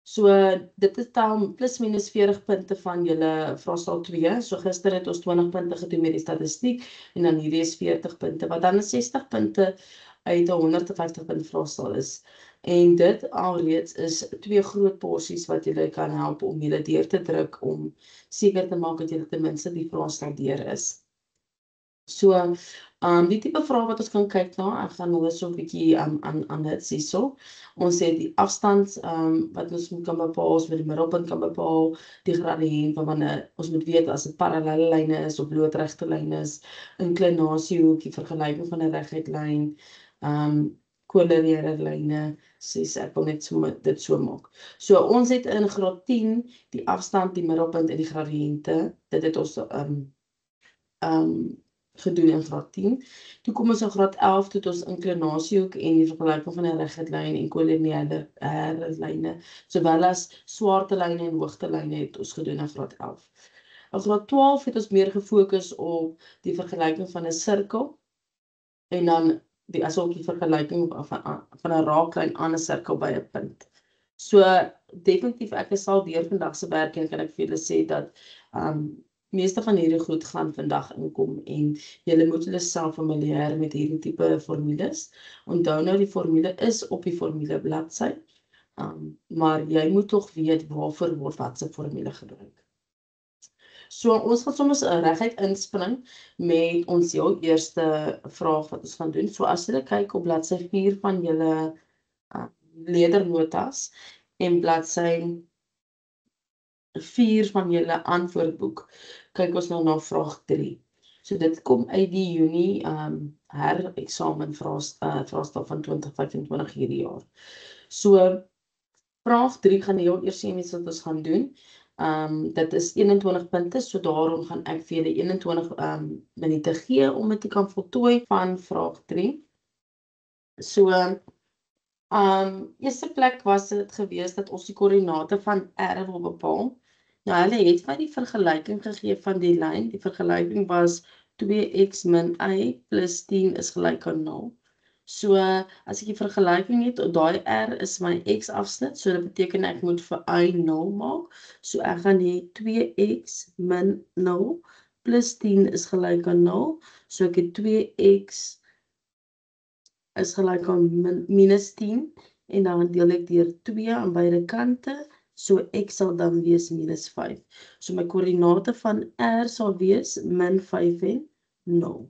So, dit is tel plus minus 40 punte van julle vraestel 2. So, gister het ons 20 punte gedoen met die statistiek en dan hierdie is 40 punte, wat dan 60 punte uit 'n 150 punt vraestel is. En dit alreeds is 2 groot porsies wat julle kan help om julle deur te druk om seker te maak dat julle ten minste die vraestel deur is. So, die tipe vrae wat ons kan kyk na, ek gaan nou so 'n bietjie aan dit hierso. Ons het die afstand wat ons kan bepaal, ons met die middelpunt kan bepaal, die gradiënt waarvan ons moet weet as dit parallelle lyne is of loodregte lyne is, inklinasiehoek, die vergelyking van 'n reguit lyn, kolineêre lyne, sies ek wil net dit so maak. So ons het in graad 10 die afstand, die middelpunt en die gradiënte. Dit het ons gedoen in graad 10. Toe kom ons in graad 11 tot ons inklinasiehoek en die vergelyking van 'n reguit lyn en kolineêre lyne, sowel as swarte lyne en hoogtelyne het ons gedoen in graad 11. In graad 12 het ons meer gefokus op die vergelyking van 'n sirkel en dan die vergelyking van 'n raaklyn aan 'n sirkel by 'n punt. So definitief ek sal deur vandag se werk en kan ek vir julle sê dat meeste van hierdie goed gaan vandag inkom en julle moet julle self familier met hierdie tipe formules. Onthou nou die formule is op die formule bladsy, maar jy moet tog weet waarvoor word watse formule gebruik. So ons gaan soms reguit inspring met ons heel eerste vraag wat ons gaan doen. So as julle kyk op bladsy 4 van julle leernotas en bladsy 4 van julle antwoordboek, kyk ons nou na vraag 3. So dit kom uit die Junie her-eksamen vraestel van 2025 hierdie jaar. So vraag 3 gaan heel eers sien wat ons gaan doen. Dit is 21 punte, so daarom gaan ek vir julle 21 minute gee om dit te kan voltooi van vraag 3. So eerste plek was dit gewees dat ons die koördinate van R wil bepaal. Nou hulle het my die vergelyking gegee van die lyn. Die vergelyking was 2x min y plus 10 is gelyk aan 0. So as ek die vergelyking het, daai R is my x afsnit, so dit beteken ek moet vir y 0 maak. So ek gaan hê 2x min 0 plus 10 is gelyk aan 0. So ek het 2x is gelyk aan minus 10 en dan deel ek deur 2 aan beide kante. So x sal dan wees minus 5. So my koördinate van R sal wees min 5 en 0.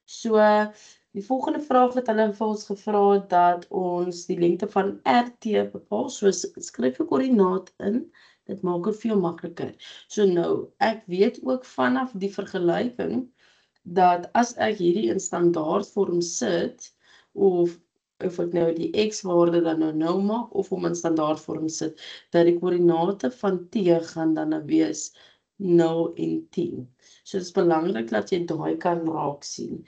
So die volgende vraag wat hulle vir ons gevra het, dat ons die lengte van RT bepaal. So skryf jou koördinaat in. Dit maak dit veel makliker. So nou, ek weet ook vanaf die vergelyking dat as ek hierdie in standaardvorm sit, of ek nou die x-waarde dan nou 0 maak, of om in standaardvorm sit, dat die koördinate van t gaan dan wees 0 en 10. So dit is belangrik dat jy daai kan raak sien.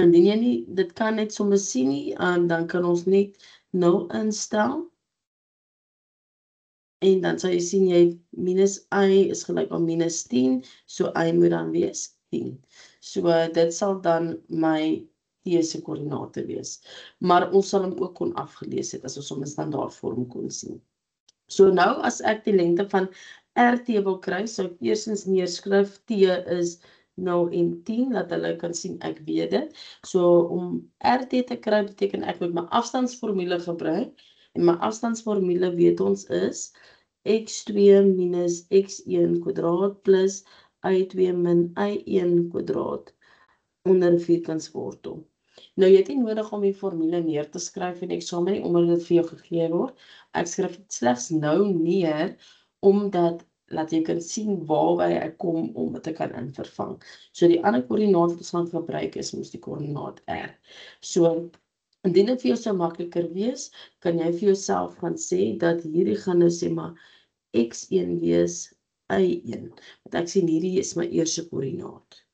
Indien jy nie, dit kan net sommer sien nie, dan kan ons net 0 instel. En dan sal jy sien jy minus y is gelyk aan minus 10, so y moet dan wees 10. So dit sal dan my t se koördinate wees. Maar ons sal hom ook kon afgelees het as ons hom in standaardvorm kon sien. So nou as ek die lengte van RT wil kry, sou ek eerstens neerskryf t is 0 en 10, dat hulle kan sien ek weet dit. So om RT te kry beteken ek moet my afstandsformule gebruik. En my afstandsformule weet ons is x2 minus x1 kwadraat plus y2 min y1 kwadraat onder 'n vierkantswortel. Nou jy het nie nodig om die formule neer te skryf in die eksamen nie, omdat dit vir jou gegee word. Ek skryf dit slegs nou neer, omdat laat jy kan sien waarby ek kom om dit te kan invervang. So die ander koördinaat wat ons gaan gebruik is mos die koördinaat R. So indien dit vir jou sou makliker wees, kan jy vir jouself gaan sê dat hierdie gaan nou sê maar x1 wees y1. Want ek sien hierdie is my eerste koördinaat.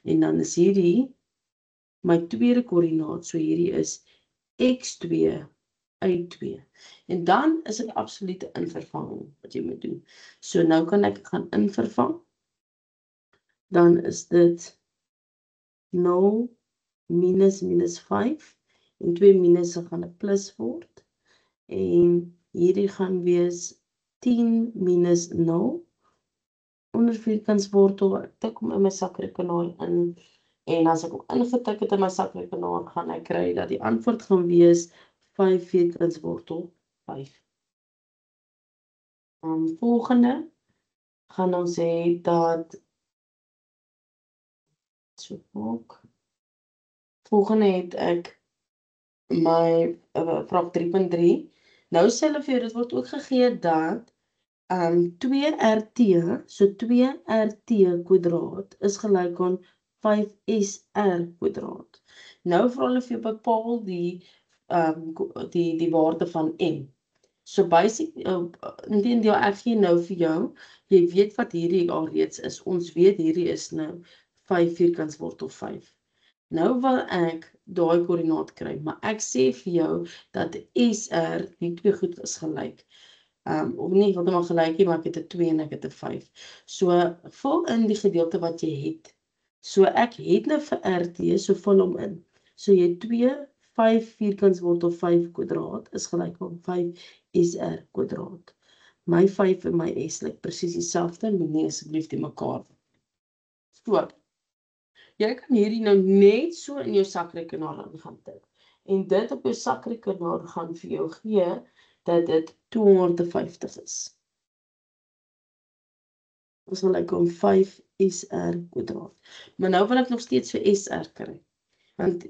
En dan is hierdie my tweede koördinaat, so hierdie is x2 y2. En dan is dit absolute invervanging wat jy moet doen. So nou kan ek gaan invervang. Dan is dit 0 minus 5 en 2 minus gaan 'n plus word. En Hierdie gaan wees 10 minus 0 onder vierkantswortel. Ek tik hom in my sakrekenaar in. En as ek hom ingetik het in my sakrekenaar, gaan ek kry dat die antwoord gaan wees 5 vierkantswortel 5. Volgende gaan ons sê dat so maak. Volgende het ek my vraag 3.3. Nou sê hulle vir jou, dit word ook gegee dat 2RT, so 2RT kwadraat is gelyk aan 5SR kwadraat. Nou vra hulle vir jou bepaal die waarde van M. So basic, inteendeel ek gee nou vir jou, jy weet wat hierdie al reeds is. Ons weet hierdie is nou 5 vierkantswortel 5. Nou wil ek daai koördinaat kry, maar ek sê vir jou dat SR, die twee goed is gelyk. Of nie, ek wil maar gelyk nie, maar ek het 'n 2 en ek het 'n 5. So, vul in die gedeelte wat jy het. So, ek het nou vir RT, so vul hom in. So, jy 2, 5 vierkantswortel 5 kwadraat is gelyk aan 5 SR kwadraat. My 5 en my S lyk presies dieselfde, moet nie asseblief die mekaar. So, jy kan hierdie nou net so in jou sakrekenaar gaan tik. En dit op jou sakrekenaar gaan vir jou gee dat dit 250 is. Ons wil like om 5 SR kwadraat. Maar nou wil ek nog steeds vir SR kry. Want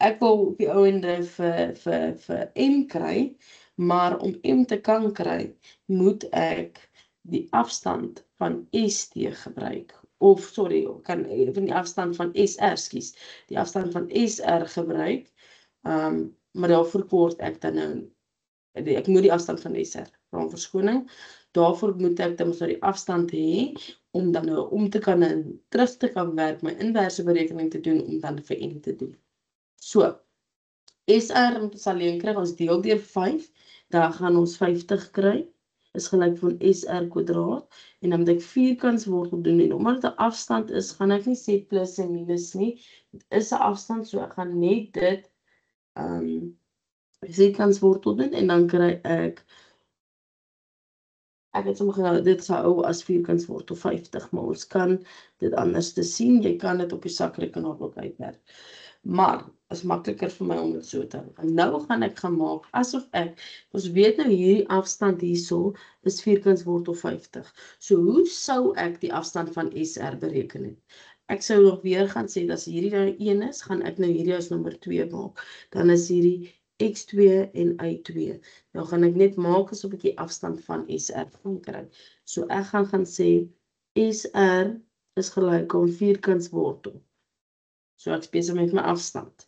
ek wil op die ouende vir M kry, maar om M te kan kry, moet ek die afstand van ST gebruik. Of, sorry, kan even die afstand van SR, skus. Die afstand van SR gebruik, maar daarvoor kort ek dan nou, ek moet die afstand van SR, van verskoning, daarvoor moet ek dan die afstand hê, om dan nou om te kan en terug te kan werk, my inverse berekening te doen, om dan vir N te doen. So, SR om te alleen kry, ons deel deur 5, daar gaan ons 50 kry, is gelyk van SR kwadraat, en dan moet ek vierkantswortel doen, en omdat dit 'n afstand is, gaan ek nie sê plus en minus nie, dit is 'n afstand, so ek gaan net dit, vierkantswortel doen, en dan kry ek het sommer gedink, dit sou as vierkantswortel 50, maar ons kan dit anders te sien, jy kan dit op die sakrekenaar ook uitwerk. Maar, is makliker vir my om dit so te hou. En nou gaan ek gaan maak, asof ons weet nou hierdie afstand hierso, is vierkantswortel 50. So, hoe sou ek die afstand van SR bereken het? Ek sou nog weer gaan sê, as hierdie nou 1 is, gaan ek nou hierdie as nommer 2 maak. Dan is hierdie X2 en Y2. Nou gaan ek net maak asof ek die afstand van SR gaan kry. So ek gaan sê SR is gelyk aan vierkantswortel. So ek besig met my afstand.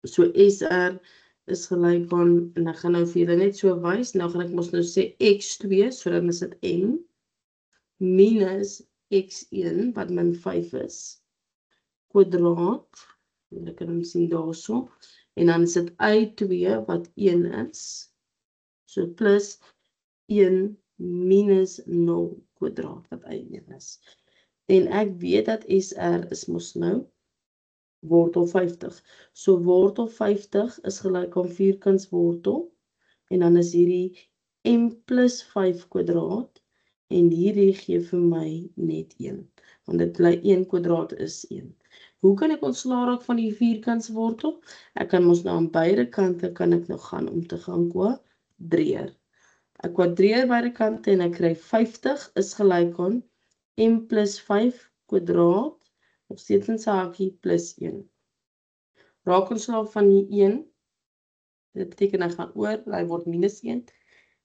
So SR is gelyk aan, en ek gaan nou vir julle net so wys, nou gaan ek mos nou sê X2, so dan is dit M, minus X1, wat min 5 is, kwadraat, en ek kan hom sien daarso, en dan is dit Y2 wat 1 is, so plus 1 minus 0 kwadraat wat Y1 is. En ek weet dat SR is mos nou wortel 50. So wortel 50 is gelyk aan vierkantswortel, en dan is hierdie M plus 5 kwadraat, en hierdie gee vir my net 1, want dit bly 1 kwadraat is 1. Hoe kan ek ontslaa raak van die vierkantswortel? Ek kan mos nou aan beide kante kan ek nou gaan om te gaan kwadreer. Ek kwadreer beide kante en ek kry 50 is gelyk aan M plus 5 kwadraat, of steeds in sy hakie plus 1. Raak ontslaa van die 1, dit beteken hy gaan oor, hy word minus 1.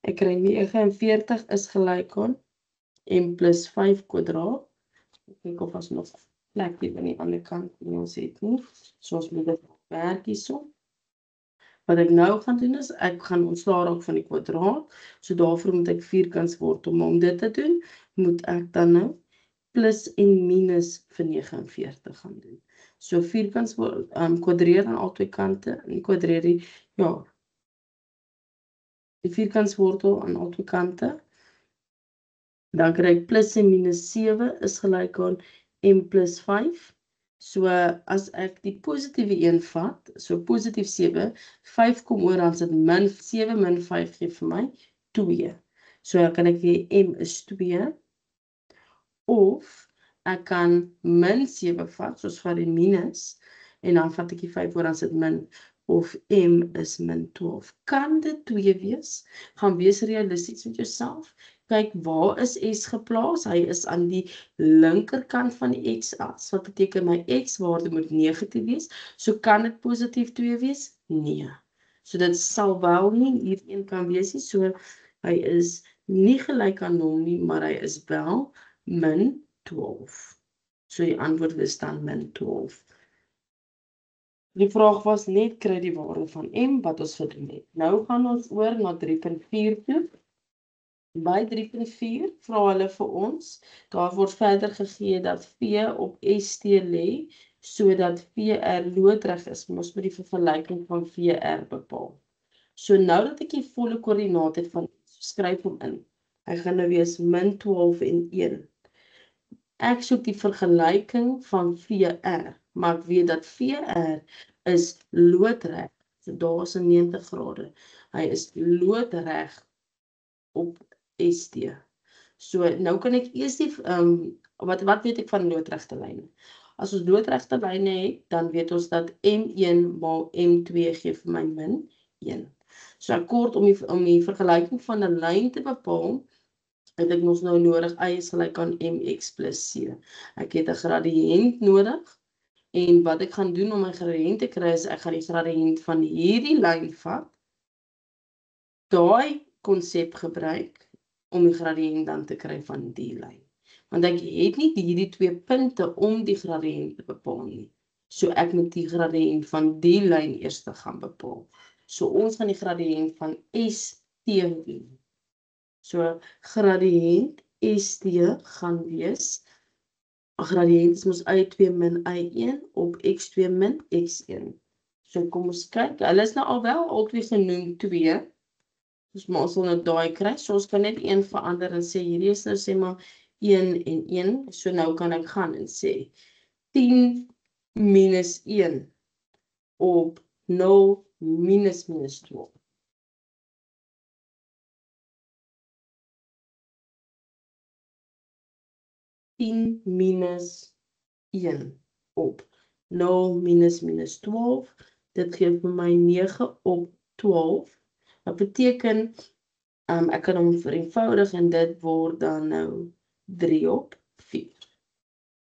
Ek kry 49 is gelyk aan M plus 5 kwadraat. Ek kyk of as nog plek hier aan die ander kant, nie ons het nie. So ons moet dit werk hierso. Wat ek nou gaan doen is, ek gaan ontslaa raak van die kwadraat, so daarvoor moet ek vierkantswortel, maar om dit te doen, moet ek dan nou plus en minus vir 49 gaan doen. So vierkantswortel, kwadreer aan al twee kante, en kwadreer die vierkantswortel aan al twee kante, dan kry ek plus en minus 7 is gelyk aan M plus 5, So as ek die positiewe een vat, so positief 7, 5 kom oor, dan sit min 7 min 5 gee vir my 2. So dan kan ek hê M is 2, of ek kan min 7 vat, soos van die minus, en dan vat ek die 5 oor, dan sit min, of M is min 12. Kan dit 2 wees? Gaan wees realisties met jouself. Kyk, waar is S geplaas? Hy is aan die linkerkant van die x-as, wat beteken my x-waarde moet negatief wees. So kan dit positief 2 wees? Nee. So dit sal wel nie hierheen kan wees nie. So hy is nie gelyk aan 0 nie, maar hy is wel min 12. So die antwoord is dan min 12. Die vraag was net kry die waarde van M wat ons gedoen het. Nou gaan ons oor na 3.4 toe. By 3.4 vra hulle vir ons, daar word verder gegee dat V op ST lê, sodat VR loodreg is. Ons moet die vergelyking van VR bepaal. So nou dat ek die volle koördinaat het van, skryf hom in. Hy gaan nou wees min 12 en 1. Ek soek die vergelyking van VR, maar ek weet dat VR is loodreg. So daar is 90 grade. Hy is loodreg op ST. So nou kan ek eers die, wat weet ek van loodregte lyne? As ons loodregte lyne het, dan weet ons dat M1 maal M2 gee vir my min 1. So kort om die vergelyking van 'n lyn te bepaal, het ek ons nou nodig, Y is gelyk aan MX plus C. Ek het 'n gradiënt nodig, en wat ek gaan doen om my gradiënt te kry, is ek gaan die gradiënt van hierdie lyn vat, daai konsep gebruik, om die gradiënt dan te kry van die lyn. Want ek het nie hierdie 2 punte om die gradiënt te bepaal nie. So ek moet die gradiënt van die lyn eers gaan bepaal. So ons gaan die gradiënt van ST doen. So gradiënt ST gaan wees, gradiënt is mos Y2 min Y1 op X2 min X1. So kom ons kyk, hulle is nou al twee genoem 2, dus maar ons sal nou daai kry, so ons kan net 1 verander en sê, hierdie is nou sê maar 1 en 1, so nou kan ek gaan en sê, 10 minus 1 op 0 minus 12. Minus 1 op 0 minus 12. Dit gee vir my 9 op 12. Wat beteken, ek kan hom vereenvoudig en dit word dan nou 3 op 4.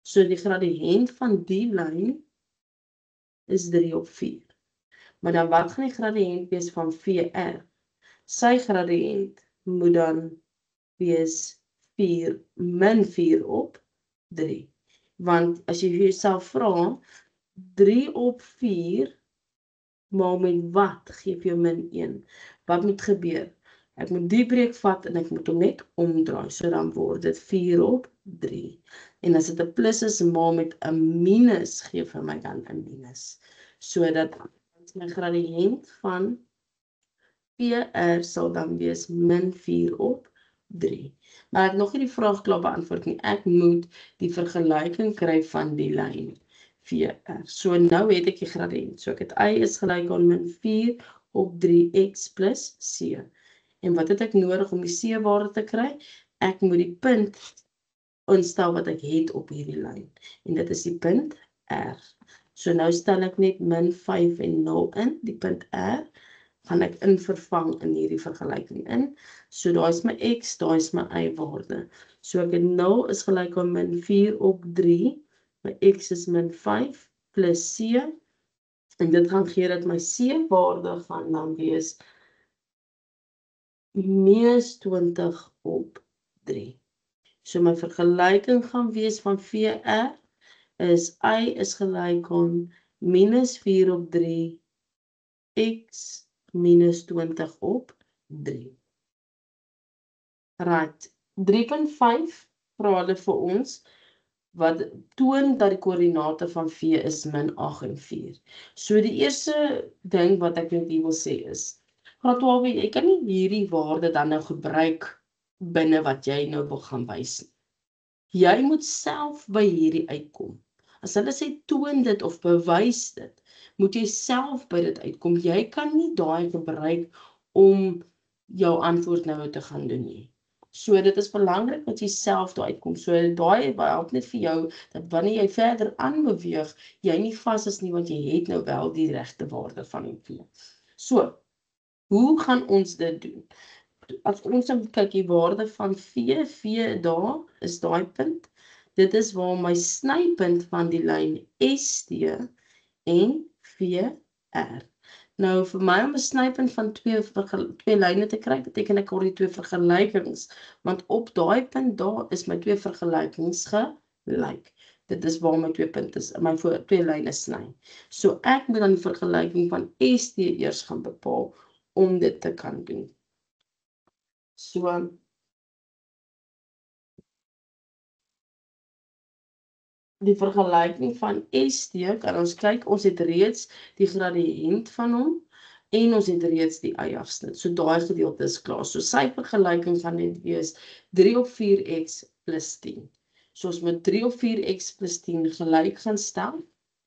So die gradiënt van die lyn is 3 op 4. Maar dan wat gaan die gradiënt wees van VR? Sy gradiënt moet dan wees 4 min 4 op 3. Want as jy jouself vra, 3 op 4 maal met wat gee vir jou min 1? Wat moet gebeur? Ek moet die breek vat en ek moet hom net omdraai. So dan word dit 4 op 3. En as dit 'n plus is, maal met 'n minus gee vir my dan 'n minus. So dat my gradiënt van PR sal dan wees min 4 op 3. Maar ek het nog nie die vraag klaar beantwoord nie. Ek moet die vergelyking kry van die lyn VR. So nou het ek die gradiënt. So ek het Y is gelyk aan min 4 op 3x plus C. En wat het ek nodig om die C-waarde te kry? Ek moet die punt instel wat ek het op hierdie lyn. En dit is die punt R. So nou stel ek net min 5 en 0 in, die punt R, gaan ek vervang in hierdie vergelyking in. So daar is my X, daar is my Y-waarde. So ek het 0 is gelyk aan min 4 op 3, my X is min 5 plus C, en dit gaan gee dat my C-waarde gaan dan wees minus 20 op 3. So my vergelyking gaan wees van VR is Y is gelyk aan minus 4 op 3, X minus 20 op 3. Right, 3.5 vra hulle vir ons, wat toon dat die koördinate van V is min 8 en 4. So die eerste ding wat ek net hier wil sê is, graad 12, jy kan nie hierdie waarde dan nou gebruik binne wat jy nou wil gaan wys nie. Jy moet self by hierdie uitkom. As hulle sê toon dit of bewys dit, moet jy self by dit uitkom. Jy kan nie daai gebruik om jou antwoord nou te gaan doen nie. So dit is belangrik dat jy self daar uitkom. So daai help net vir jou dat wanneer jy verder aanbeweeg, jy nie vas is nie, want jy het nou wel die regte waarde van die V. So, hoe gaan ons dit doen? As ons kyk die waarde van V daar is daai punt. Dit is waar my snypunt van die lyn ST en VR. Nou vir my om 'n snypunt van twee lyne te kry, beteken ek hoor die twee vergelykings, want op daai punt daar is my twee vergelykings gelyk. Dit is waar my twee punte is, my twee lyne sny. So ek moet dan die vergelyking van ST eers gaan bepaal om dit te kan doen. So die vergelyking van ST kan ons kyk, ons het reeds die gradiënt van hom en ons het reeds die y-afsnit. So daai gedeelte is klaar. So sy vergelyking gaan net wees 3 op 4x plus 10. So ons moet 3 op 4x plus 10 gelyk gaan stel.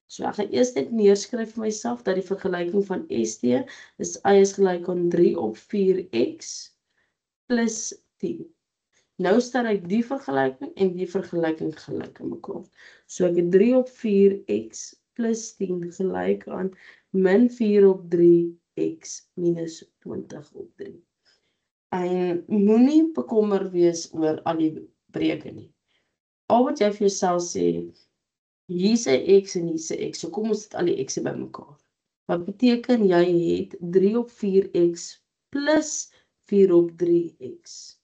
So ek gaan eers net neerskryf vir myself dat die vergelyking van ST is y is gelyk aan 3 op 4x plus 10. Nou stel ek die vergelyking en die vergelyking gelyk aan mekaar. So ek het 3 op 4x plus 10 gelyk aan min 4 op 3x minus 20 op 3. En moenie bekommer wees oor al die breuke nie. Al wat jy vir jouself sê, hier's 'n x en hier's 'n x, so kom ons sit al die x'e bymekaar. Wat beteken jy het 3 op 4x plus 4 op 3x.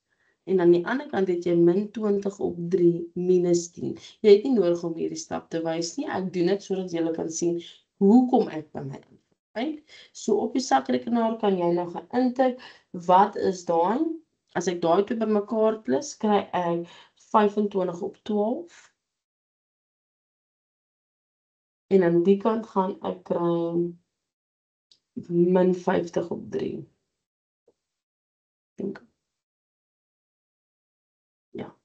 En aan die ander kant het jy min 20 op 3 minus 10. Jy het nie nodig om hierdie stap te wys nie. Ek doen dit sodat jy kan sien hoe kom ek by my antwoord uit. So op jou sakrekenaar kan jy nou gaan intik, wat is daai? As ek daai twee bymekaar plus, kry ek 25 op 12. En aan die kant gaan ek kry min 50 op 3. Dink. Ja.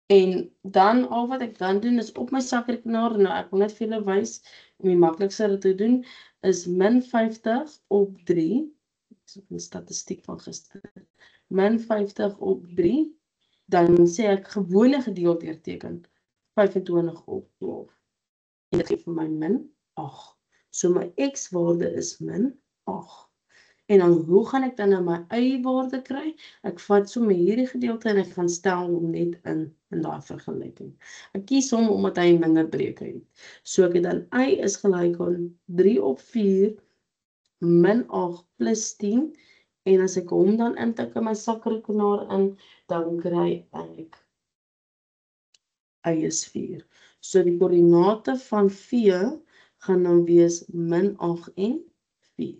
En dan al wat ek dan doen is op my sakrekenaar, nou ek wil net vir julle wys om die maklikste dit te doen, is min 50 op 3. Ek het 'n statistiek van gister. Min 50 op 3, dan sê ek gewone gedeelte deurteken 25 op 12. En dit gee vir my min 8. So my x-waarde is min 8. En dan hoe gaan ek dan nou my y-waarde kry? Ek vat sommer hierdie gedeelte en ek gaan stel hom net in daai vergelyking. Ek kies hom omdat hy minder breuke het. So ek het dan y is gelyk aan 3 op 4 min 8 plus 10. En as ek hom dan intik in my sakrekenaar in, dan kry ek y is 4. So die koördinate van V gaan dan wees min 8 en 4.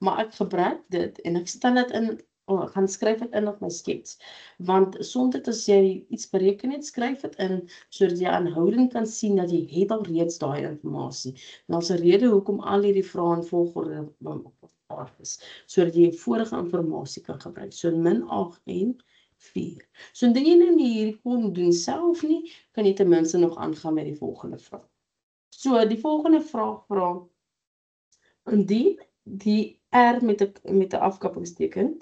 Maar ek gebruik dit en ek stel dit in, gaan skryf dit in op my skets. Want soms as jy iets bereken het, skryf dit in, sodat jy aanhoudend kan sien dat jy het al reeds daai inligting. En daar's 'n rede hoekom al hierdie vrae in volgorde is, sodat jy vorige inligting kan gebruik. So min 8 en 4. So indien jy nou nie hierdie kon doen self nie, kan jy ten minste nog aangaan met die volgende vraag. So die volgende vraag vra, indien die R met 'n afkappingsteken,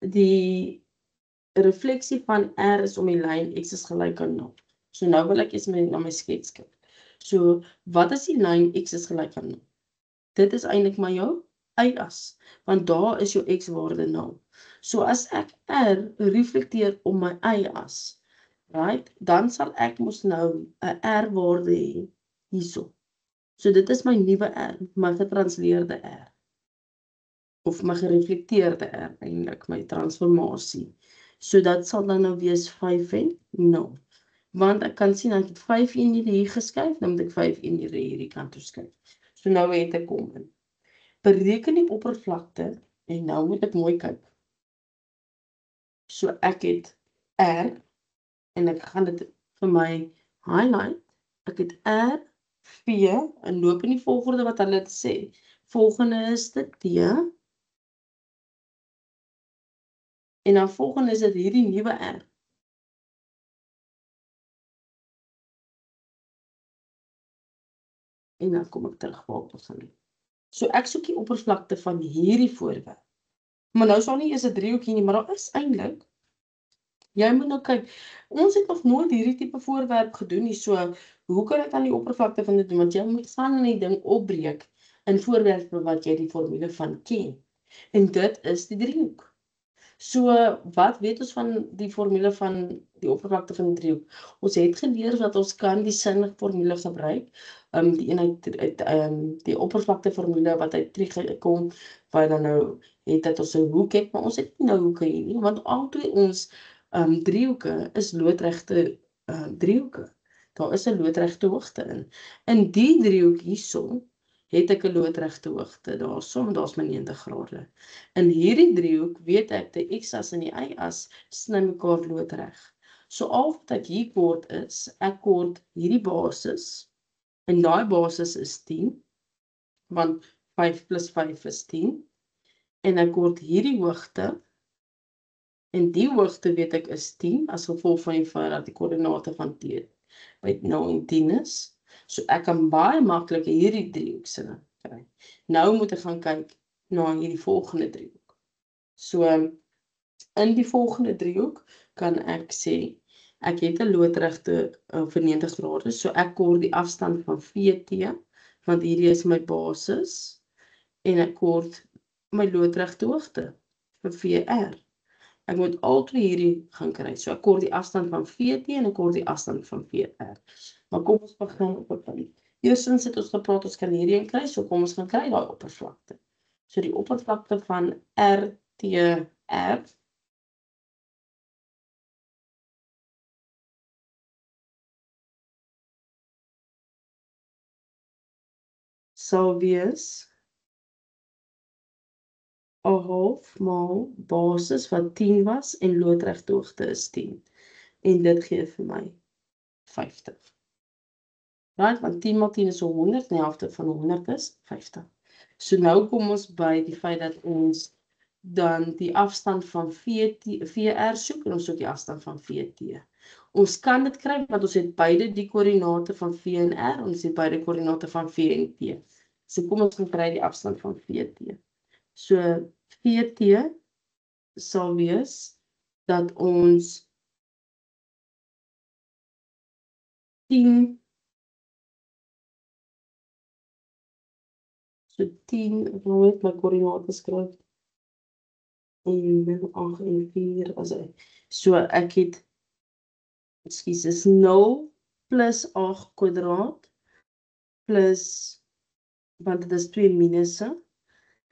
die refleksie van R is om die lyn x is gelyk aan 0. So nou wil ek eers na my skets kyk. So wat is die lyn x is gelyk aan 0? Dit is eintlik maar jou y-as, want daar is jou x-waarde 0. So as ek R reflekteer om my y-as, right, dan sal ek mos nou 'n R-waarde hê hierso. So dit is my nuwe R, my getransleerde R. Of my gereflekteerde R, eintlik, my transformasie. So dat sal dan nou wees 5 en 0. Want ek kan sien, ek het 5 eenhede hier geskuif, dan moet ek 5 eenhede hierdie kant toe skuif. So nou het ek kom in. Bereken die oppervlakte, en nou moet ek mooi kyk. So ek het R, en ek gaan dit vir my highlight, ek het R, V, en loop in die volgorde wat hulle sê. Volgende is dit T, en dan volgende is dit hierdie nuwe R. En dan kom ek terug waar ek begin het. So ek soek die oppervlakte van hierdie voorwerp. Maar nou is daar nie eers 'n driehoekie nie, maar daar is eintlik. Jy moet nou kyk, ons het nog nooit hierdie tipe voorwerp gedoen nie, so hoe kan ek aan die oppervlakte van dit doen? Want jy moet gaan die ding opbreek in voorwerpe wat jy die formule van ken. En dit is die driehoek. So wat weet ons van die formule van die oppervlakte van die driehoek? Ons het geleer dat ons kan die sin formule gebruik. Die eenheid die oppervlakte formule wat uit Tree kom, waar dan nou het dat ons 'n hoek het, maar ons het nie nou hoeke hier nie, want albei ons driehoeke is loodregte driehoeke. Daar is 'n loodregte hoogte in. In die driehoek hierso het ek 'n loodregte hoogte daarso, daar's my 90 grade. In hierdie driehoek weet ek die x-as en die y-as sny mekaar loodreg. So al wat ek hier kort is, ek kort hierdie basis, en daai basis is 10, want 5 plus 5 is 10, en ek kort hierdie hoogte, en die hoogte weet ek is 10, as gevolg van die feit dat die koördinate van t by 0 en 10 is. So ek kan baie maklik hierdie driehoeksinne kry. Nou moet ek gaan kyk na hierdie volgende driehoek. So in die volgende driehoek kan ek sê, ek het 'n loodregte vir 90 grade, so ek kort die afstand van VT, want hierdie is my basis, en ek kort my loodregte hoogte vir VR. Ek moet altyd hierdie gaan kry. So ek kort die afstand van VT en ek kort die afstand van VR. Maar kom ons begin op 'n punt. Eerstens het ons gepraat ons kan hierdie kry, so kom ons gaan kry daai oppervlakte. So die oppervlakte van RTR sal wees 'n half maal basis wat 10 was en loodregte hoogte is 10. En dit gee vir my 50. Right, want 10 maal 10 is 100, en die helfte van 100 is 50. So nou kom ons by die feit dat ons dan die afstand van VR soek, en ons soek die afstand van VT. Ons kan dit kry, want ons het beide die koördinate van V en R, ons het beide koördinate van V en T. So kom ons gaan kry die afstand van VT. So VT sal wees dat ons 10, so 10, ek wil net my koördinate skryf, en 8 en 4, so ek het, ekskuus, is 0 plus 8 kwadraat, plus, want dit is 2 minusse,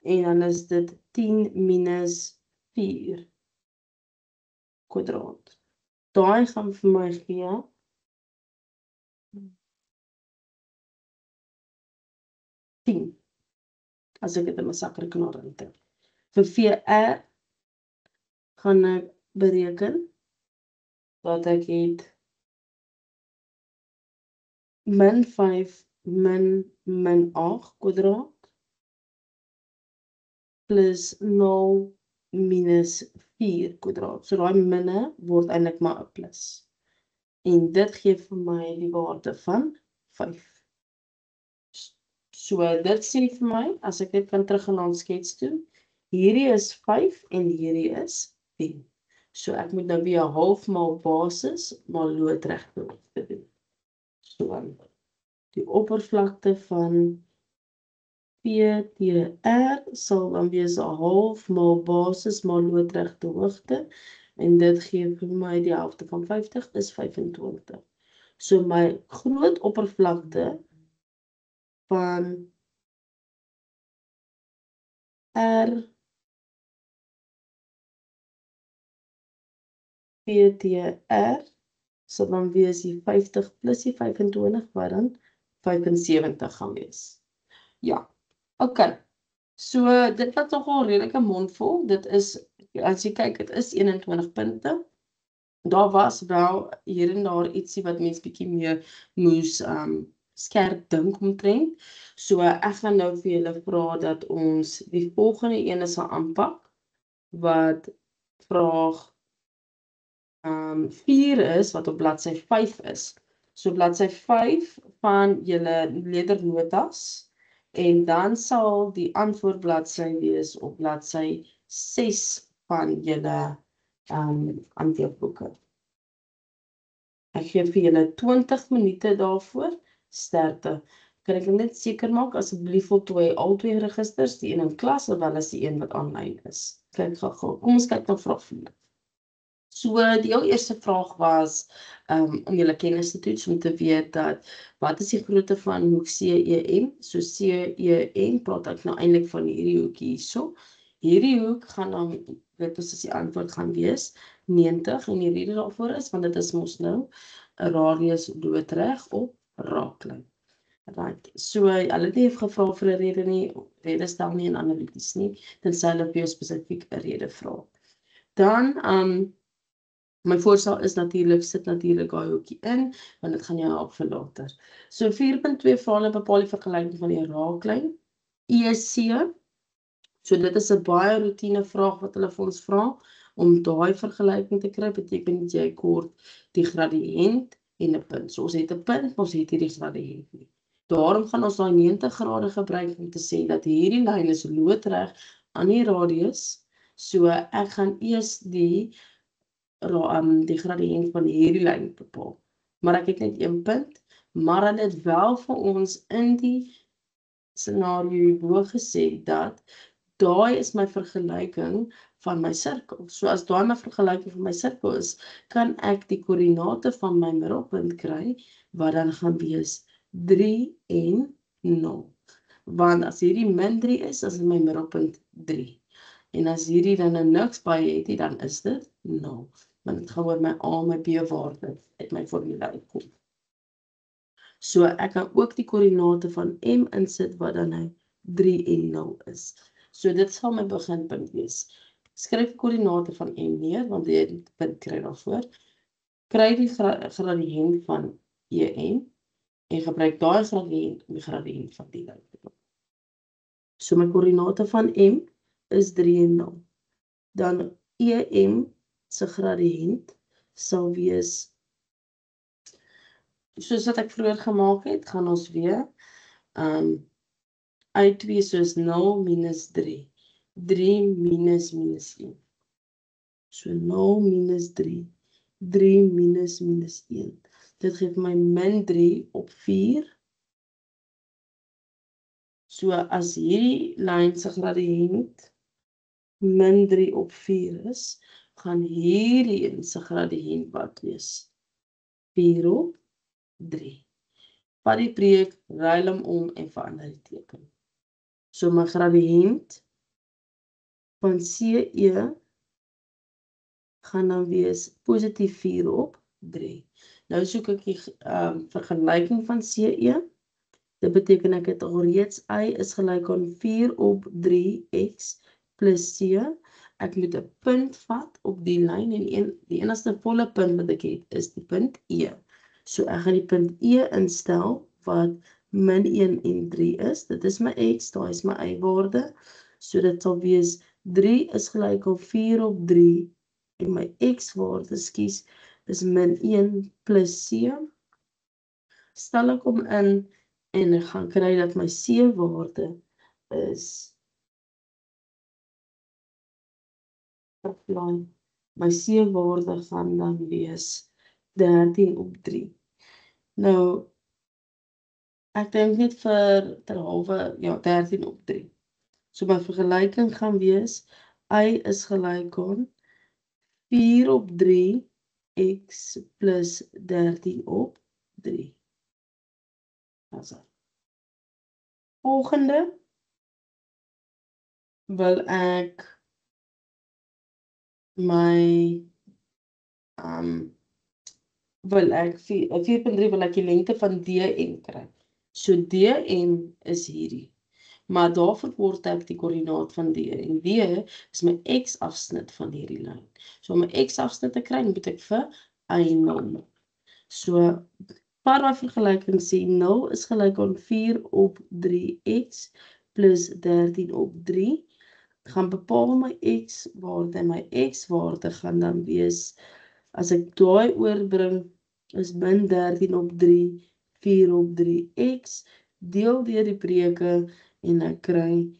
en dan is dit 10 minus 4 kwadraat. Daai gaan vir my gee 10, as ek dit in my sakrekenaar intik. Vir VR gaan ek bereken dat ek het min 5 min 8 kwadraat plus 0 minus 4 kwadraat. So daai minne word eintlik maar 'n plus. En dit gee vir my die waarde van 5. So dit sê vir my, as ek dit kan terug in ons skets toe, hierdie is 5 en hierdie is 10. So ek moet nou weer 'n half maal basis maal loodregte hoogte doen. So die oppervlakte van PTR sal dan wees 'n half maal basis maal loodregte hoogte, en dit gee vir my die helfte van 50 is 25. So my groot oppervlakte van PTR sal dan wees die 50 plus die 25, wat dan 75 gaan wees. Ja, oké. So dit was nogal redelike mondvol. Dit is, as jy kyk, dit is 21 punte. Daar was wel hier en daar ietsie wat mens bietjie meer moes skerp dink omtrent. So ek gaan nou vir julle vra dat ons die volgende ene sal aanpak, wat vraag 4 is, wat op bladsy 5 is. So bladsy 5 van julle leerdernotas en dan sal die antwoordbladsy wees op bladsy 6 van julle hanteerboeke. Ek gee vir julle 20 minute daarvoor. Sterkte. Kan ek net seker maak asseblief voltooi al twee registers, die een in klas sowel as die een wat aanlyn is. Kyk gou. Kom ons kyk na vraag 4. So die heel eerste vraag was om julle kennis te toets om te weet dat wat is die grootte van hoek CEM? So CEM praat ek nou eintlik van hierdie hoek hierso. Hierdie hoek gaan dan dit is die antwoord gaan wees 90 en die rede daarvoor is want dit is mos nou 'n radius loodreg op raaklyn. Right. So hulle het nie gevra vir 'n rede nie, rede stel nie en analities nie, tensy hulle vir jou spesifiek 'n rede vra. Dan my voorstel is natuurlik sit natuurlik daai hoekie in want dit gaan jou help vir later. So 4.2 vra hulle bepaal die vergelyking van die raaklyn EC. So dit is 'n baie roetine vraag wat hulle vir ons vra om daai vergelyking te kry, beteken jy kort die gradiënt en 'n punt. So ons het 'n punt, maar ons het hierdie gradiënt nie. Daarom gaan ons daai 90 grade gebruik om te sê dat hierdie lyn is loodreg aan die radius. So ek gaan eers die gradiënt van hierdie lyn bepaal. Maar ek het net 1 punt, maar dan het wel vir ons in die scenario hierbo gesê dat daai is my vergelyking van my sirkel. So as daai my vergelyking van my sirkel is, kan ek die koördinate van my middelpunt kry wat dan gaan wees 3 en 0. Want as hierdie min 3 is, dan is my middelpunt 3. En as hierdie dan niks by het, dan is dit 0. Want dit gaan oor my A en my B waarde uit my formule uitkom. So ek kan ook die koördinate van M insit wat dan nou 3 en 0 is. So dit sal my beginpunt wees. Skryf die koördinate van M neer, want jy het 'n punt kry daarvoor. Kry die gradiënt van EM en gebruik daai gradiënt om die gradiënt van die lyn te bepaal. So my koördinate van M is 3 en 0. Dan EM se gradiënt sal wees, soos wat ek vroeër gemaak het, gaan ons weer uit 2 soos 0 minus 3. 3 minus 1. So 0 minus 3. 3 minus 1. Dit gee my min 3 op 4. So as hierdie lyn se gradiënt min 3 op 4 is, gaan hierdie een se gradiënt wat wees 4 op 3. Vat die breek, ruil hom om en verander die teken. So my gradiënt van CE gaan dan wees positief 4 op 3. Nou soek ek die vergelyking van CE. Dit beteken ek het alreeds Y is gelyk aan 4 op 3x plus C. Ek moet 'n punt vat op die lyn en die enigste volle punt wat ek het is die punt E. So ek gaan die punt E instel wat min 1 en 3 is. Dit is my x, daar is my y-waarde. So dit sal wees 3 is gelyk aan 4 op 3 en my x-waarde, skus, is min 1 plus c. Stel ek hom in en ek gaan kry dat my c-waarde is my c-waarde gaan dan wees 13 op 3. Nou, ek dink net vir terhalwe, ja, 13 op 3. So my vergelyking gaan wees, y is gelyk aan 4 op 3 x plus 13 op 3. Volgende wil ek my 4.3 wil ek die lengte van DM kry. So DM is hierdie. Maar daarvoor word ek die koördinaat van D en D is my x-afsnit van hierdie lyn. So om my x-afsnit te kry, moet ek vir y0. So paar daai vergelyking sê 0 is gelyk aan 4 op 3x plus 13 op 3. Ek gaan bepaal my x-waarde en my x-waarde gaan dan wees, as ek daai oorbring is min 13 op 3, 4 op 3x, deel deur die breuke en ek kry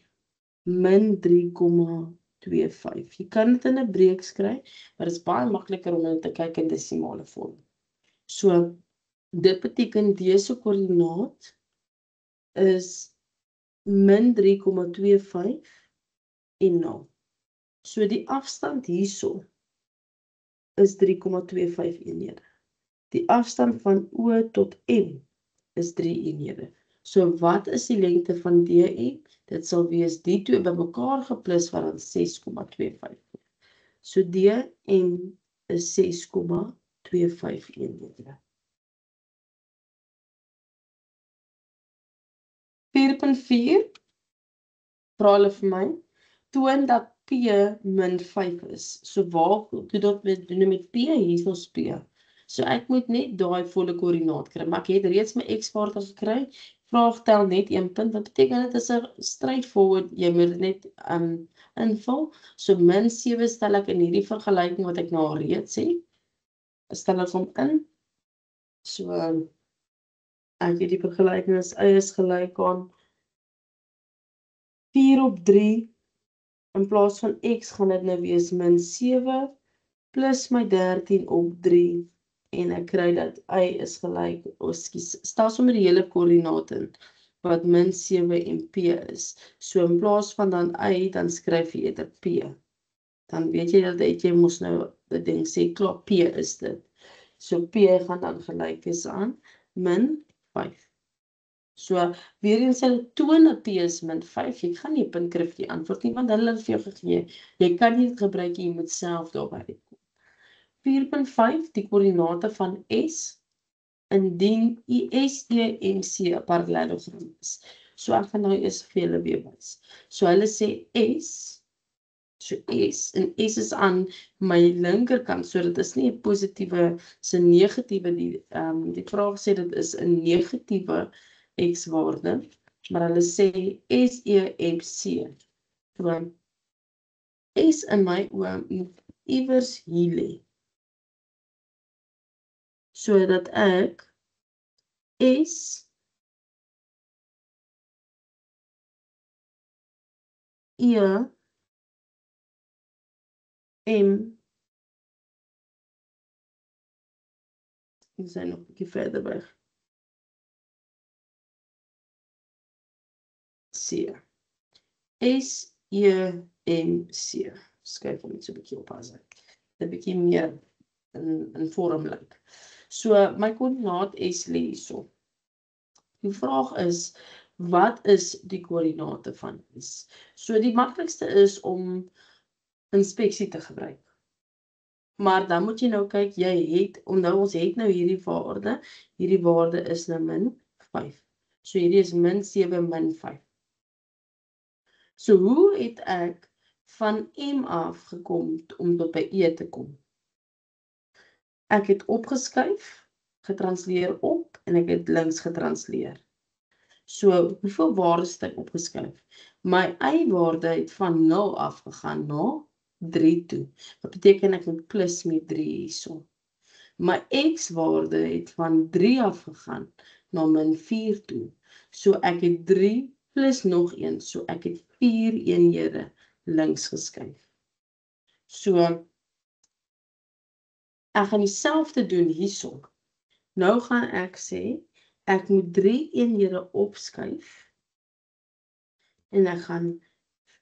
min 3,25. Jy kan dit in 'n breek skryf, maar dit is baie makliker om dit te kyk in desimale vorm. So, dit beteken dese koördinaat is min 3,25 en 0. So die afstand hierso is 3,25 eenhede. Die afstand van O tot M is 3 eenhede. So wat is die lengte van DM? Dit sal wees die twee bymekaar geplus wat dan 6,25. So DM is 6,25 eenhede. 4.4 vra hulle vir my, toon dat P min 5 is. So waar toe dat doen met P, hier is P. So ek moet net daai volle koördinaat kry, maar ek het reeds my x-waarde gekry. Vraag tel net 1 punt, wat beteken dit is 'n straightforward, jy moet dit net invul. So min 7 stel ek in hierdie vergelyking wat ek nou reeds sê. Stel ek hom in. So ek het die vergelyking as y is gelyk aan 4 op 3. In plaas van x gaan dit nou wees min 7 plus my 13 op 3 en ek kry dat y is gelyk, stel sommer die hele koördinaat in wat min 7 en p is. So in plaas van dan y, dan skryf jy eerder p. Dan weet jy dat jy mos nou die ding sê, klaar, p is dit. So p gaan dan gelyk wees aan min 5. So, weer eens hulle toon dat P is min 5, jy gaan nie 'n punt kry vir die antwoord nie, want hulle het vir jou gegee. Jy kan nie dit gebruik, jy moet self daarby uitkom. 4.5, die koördinate van S, indien SEMC 'n parallelogram is. So ek gaan nou eers vir julle weer wys. So hulle sê S, so S, en S is aan my linkerkant, so dit is nie 'n positiewe, dis 'n negatiewe, die vraag sê dit is 'n negatiewe x-waarde, maar hulle sê SEMC. So, S in my oë moet iewers hier lê. Sodat ek S E M, die zijn nog 'n bietjie verder weg. C. SEMC. Skryf hom net so 'n bietjie op as ek. 'n bietjie meer in vorm lyk. So my koördinaat S lê hierso. Die vraag is, wat is die koördinate van S? So die maklikste is om inspeksie te gebruik. Maar dan moet jy nou kyk, ons het nou hierdie waarde is nou min 5. So hierdie is min 7 min 5. So hoe het ek van M af gekom om tot by E te kom? Ek het opgeskuif, getransleer op en ek het links getransleer. So hoeveel waardes het ek opgeskuif? My y-waarde het van 0 af gegaan na 3 toe. Wat beteken ek moet plus met 3 hierso. My x-waarde het van 3 af gegaan na min 4 toe. So ek het 3 plus nog 1, so ek het 4 eenhede links geskuif. So ek gaan dieselfde doen hierso. Nou gaan ek sê, ek moet 3 eenhede opskuif en ek gaan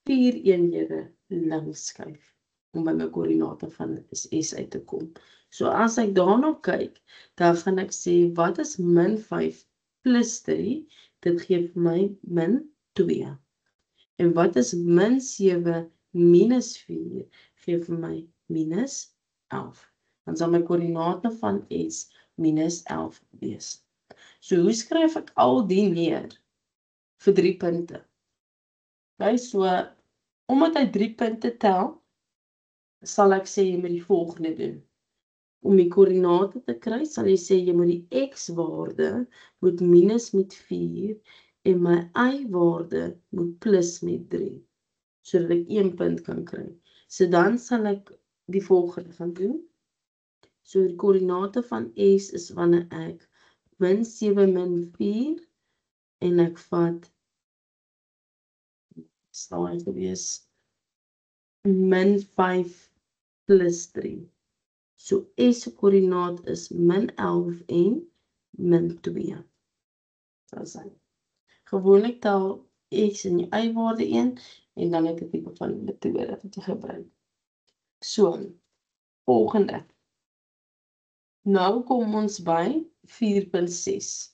4 eenhede links skuif om by my koördinate van S uit te kom. So as ek daarna kyk, dan gaan ek sê, wat is min 5 plus 3? Dit gee vir my min 2. En wat is min 7 minus 4? Gee vir my minus 11. Dan sal my koördinate van S minus 11 wees. So hoe skryf ek al die neer vir 3 punte? Okay, so omdat hy 3 punte tel, sal ek sê jy moet die volgende doen. Om die koördinate te kry, sal jy sê jy moet die x-waarde moet minus met 4 en my y-waarde moet plus met 3, sodat ek 1 punt kan kry. So dan sal ek die volgende gaan doen. So die koördinate van S is wanneer ek min 7 min 4 en ek vat sal hy gewees min 5 plus 3. So S se koördinaat is min 11 en min 2. Sal sy. Gewoonlik tel X in die y-waarde 1 en dan het ek 'n tipe van metode wat jy gebruik. So, volgende. Nou kom ons by 4.6.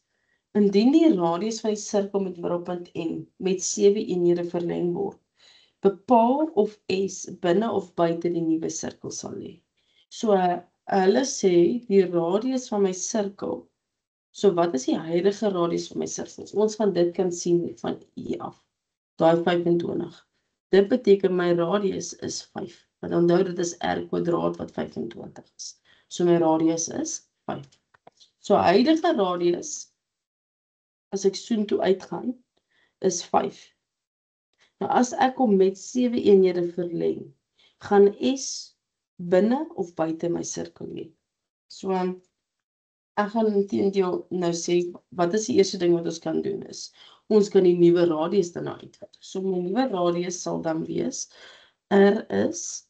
Indien die radius van die sirkel met middelpunt N met 7 eenhede verleng word, bepaal of S binne of buite die nuwe sirkel sal lê. So, hulle sê die radius van my sirkel. So, wat is die huidige radius van my sirkel? Ons gaan dit kan sien van hier af. Daai 25. Dit beteken my radius is 5. Want onthou dit is R kwadraat wat 25 is. So my radius is 5. So huidige radius, as ek soontoe uitgaan, is 5. Nou as ek hom met 7 eenhede verleng, gaan S binne of buite my sirkel lê. So ek gaan inteendeel nou sê, wat is die eerste ding wat ons kan doen is, ons kan die nuwe radius dan uitvat. So my nuwe radius sal dan wees, R is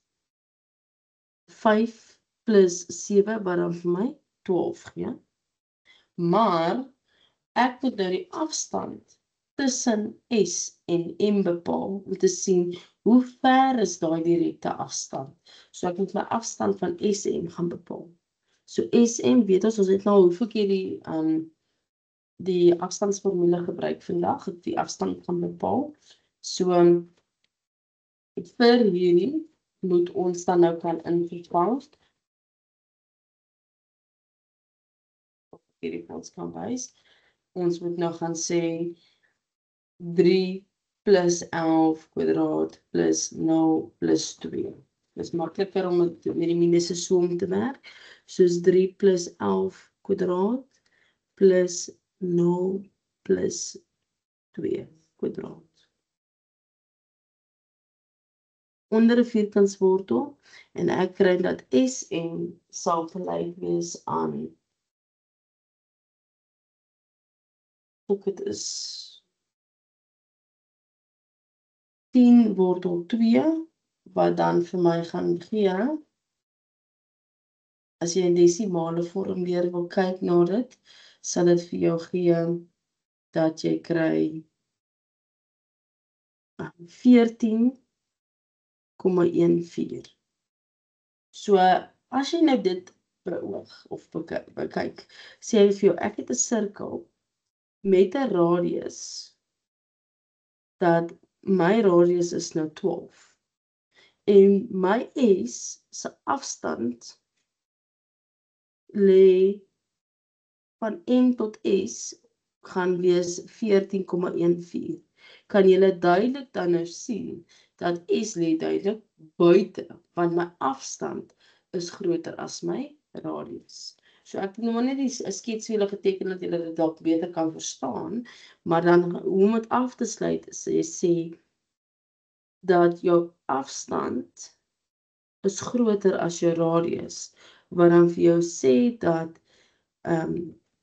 5 plus 7 wat dan vir my 12 gee. Maar ek moet nou die afstand tussen S en M bepaal om te sien hoe ver is daai direkte afstand. So ek moet my afstand van SM gaan bepaal. So SM weet ons het nou hoeveel keer die afstandsformule gebruik vandag, het die afstand gaan bepaal. So vir hierdie moet ons dan nou kan invang. Hierdie ons kan wys. Ons moet nou gaan sê 3 plus 11 kwadraat plus 0 plus 2. Dit is makliker om met die minusse som te werk. Soos 3 plus 11 kwadraat plus 0 plus 2 kwadraat. Onder 'n vierkantswortel en ek kry dat SM sal gelyk wees aan dit is 10 wortel 2 wat dan vir my gaan gee. As jy in desimale vorm weer wil kyk na dit, sal dit vir jou gee dat jy kry 14,14. So as jy nou dit beoog of bekyk, sê hy vir jou ek het 'n sirkel met 'n radius dat my radius is nou 12 en my S se afstand lê van N tot S gaan wees 14,14. Kan julle duidelik dan nou sien dat S lê duidelik buite want my afstand is groter as my radius. So ek het nou net die skets vir julle geteken dat julle dit dalk beter kan verstaan, maar dan hoe om dit af te sluit is jy sê dat jou afstand is groter as jou radius, wat dan vir jou sê dat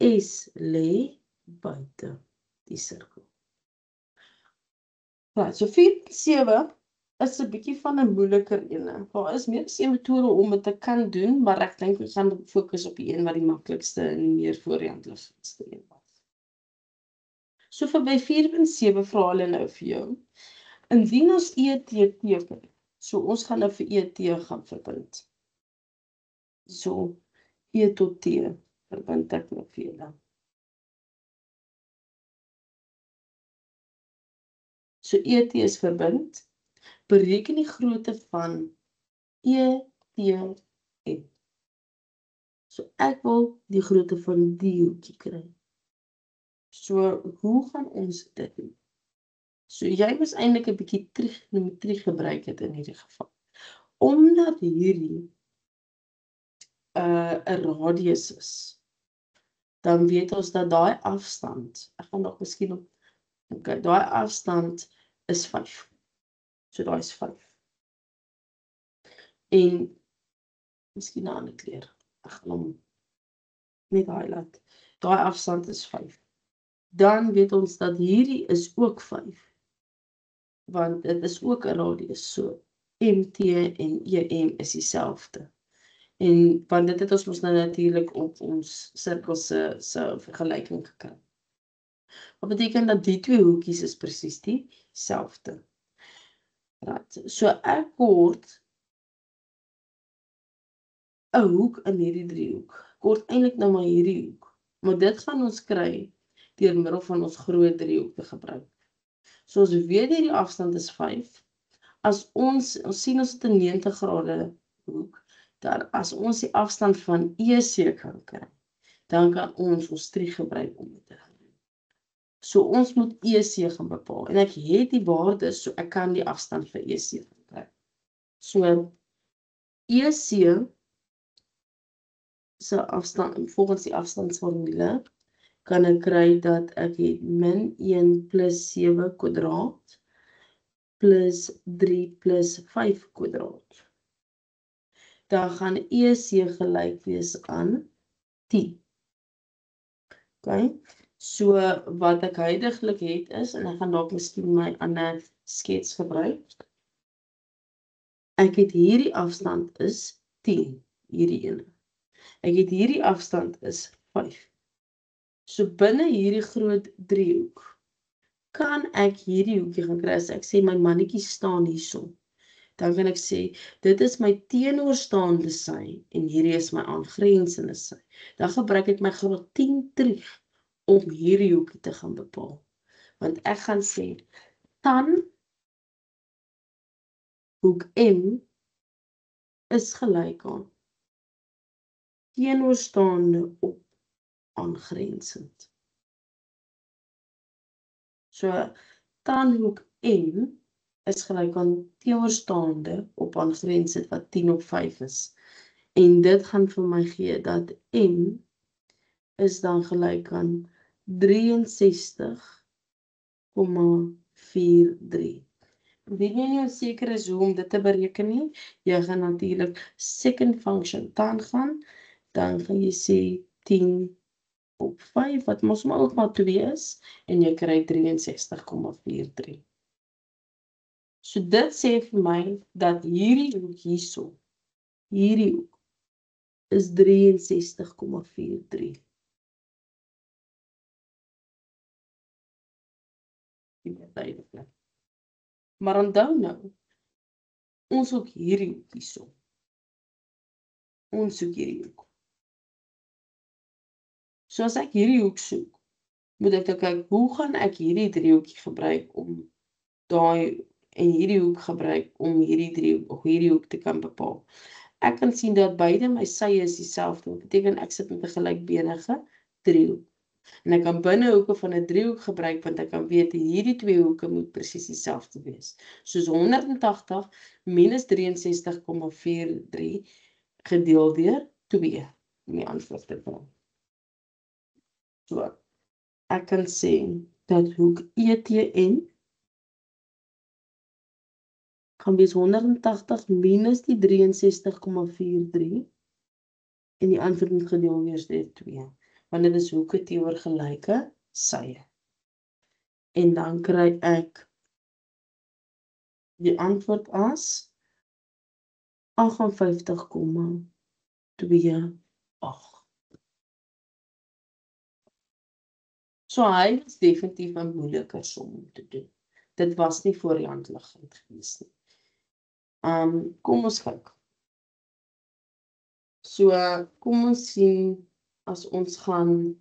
S lê buite die sirkel. Right, so 4.7 is 'n bietjie van 'n moeiliker een. Daar is meer as een metode om dit te kan doen, maar ek dink ons gaan fokus op die een wat die maklikste en meer voor die hand ligste een was. So vir by 4.7 vra hulle nou vir jou, indien ons ET teken, so ons gaan nou vir ET gaan verbind. So E tot T verbind ek nou vir julle. So ET is verbind. Bereken die grootte van ETN. So ek wil die grootte van die hoekie kry. So hoe gaan ons dit doen? So jy moes eintlik 'n bietjie trigonometrie gebruik het in hierdie geval. Omdat hierdie 'n radius is, dan weet ons dat daai afstand, ek gaan nog miskien op okay, daai afstand is 5. So daai is 5. En miskien 'n ander kleur. ek gaan hom net highlight. Daai afstand is 5. Dan weet ons dat hierdie is ook 5. Want dit is ook 'n radius. So MT en EM is dieselfde. En want dit het ons mos nou natuurlik op ons sirkels se vergelyking gekry. Wat beteken dat die twee hoekies is presies dieselfde. Right. So ek kort 'n hoek in hierdie driehoek. Kort eintlik nou maar hierdie hoek. Maar dit gaan ons kry deur middel van ons groot driehoek te gebruik. So ons weet hierdie afstand is 5. As ons sien ons het 'n 90 grade hoek, dan as ons die afstand van EC kan kry, dan kan ons trie gebruik om dit te doen. So ons moet EC gaan bepaal. En ek het die waardes, so ek kan die afstand vir EC gaan kry. So EC se afstand, volgens die afstandsformule, kan ek kry dat ek het min 1 plus 7 kwadraat plus 3 plus 5 kwadraat. Dan gaan EC gelyk wees aan 10. Okay? So wat ek huidiglik het is, en ek gaan dalk miskien my ander skets gebruik. Ek het hierdie afstand is 10, hierdie ene. Ek het hierdie afstand is 5. So binne hierdie groot driehoek kan ek hierdie hoekie gaan kry as ek sê my mannetjie staan hierso. Dan kan ek sê dit is my teenoorstaande sy en hierdie is my aangrensende sy. Dan gebruik ek my graad 10 trig om hierdie hoekie te gaan bepaal. Want ek gaan sê tan hoek M is gelyk aan teenoorstaande op aangrensend. So tan hoek M is gelyk aan teenoorstaande op aangrensend wat 10 op 5 is. En dit gaan vir my gee dat M is dan gelyk aan 63,43. Indien jy nie onseker is hoe om dit te bereken nie, jy gaan natuurlik second function tan gaan, dan gaan jy sê 10 op 5, wat mos maar ook maar 2 is, en jy kry 63,43. So dit sê vir my dat hierdie hoek hierso, hierdie hoek, is 63,43. Maar onthou nou, ons soek hierdie hoek hierso. Ons soek hierdie hoek. So as ek hierdie hoek soek, moet ek nou kyk, hoe gaan ek hierdie driehoekie gebruik om daai en hierdie hoek gebruik om hierdie hoek te kan bepaal. Ek kan sien dat beide my sye is dieselfde. Dit beteken ek sit met 'n gelykbenige driehoek. En ek kan binnehoeke van 'n driehoek gebruik want ek kan weet hierdie twee hoeke moet presies dieselfde wees. Soos 180 minus 63,43 gedeel deur 2 om die antwoord te kry. So, ek kan sê dat hoek ETN gaan wees 180 minus die 63,43 en die antwoord moet gedeel wees deur 2. Want dit is hoeke teenoor gelyke sye. En dan kry ek die antwoord as 58,28. So hy is definitief 'n moeiliker som om te doen. Dit was nie voor die hand liggend gewees nie. Kom ons kyk. So kom ons sien as ons gaan